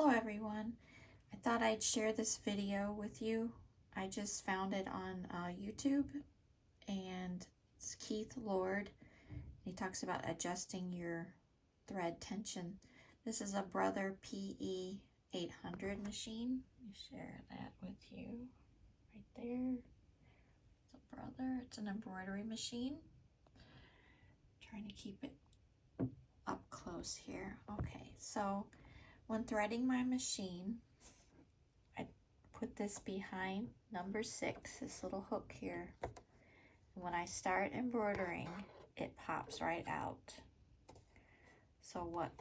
Hello everyone. I thought I'd share this video with you. I just found it on YouTube, and it's Keith Lord. He talks about adjusting your thread tension. This is a Brother PE800 machine. Let me share that with you right there. It's a Brother. It's an embroidery machine. Trying to keep it up close here. Okay, so when threading my machine, I put this behind number 6, this little hook here. When I start embroidering, it pops right out. So what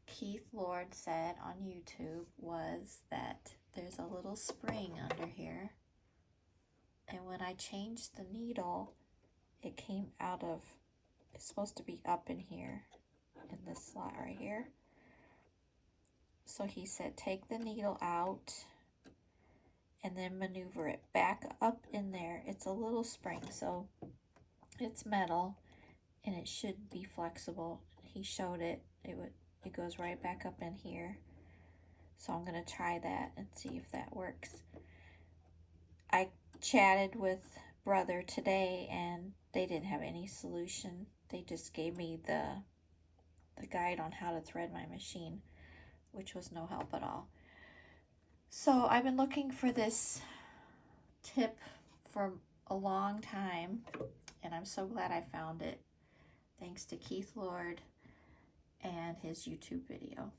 Keith Lord said on YouTube was that there's a little spring under here, and when I changed the needle, it came out of, it's supposed to be up in here, in this slot right here. So he said, take the needle out and then maneuver it back up in there. It's a little spring, so it's metal and it should be flexible. He showed it. It goes right back up in here. So I'm gonna try that and see if that works. I chatted with Brother today and they didn't have any solution. They just gave me the guide on how to thread my machine, which was no help at all. So I've been looking for this tip for a long time, and I'm so glad I found it, thanks to Keith Lord and his YouTube video.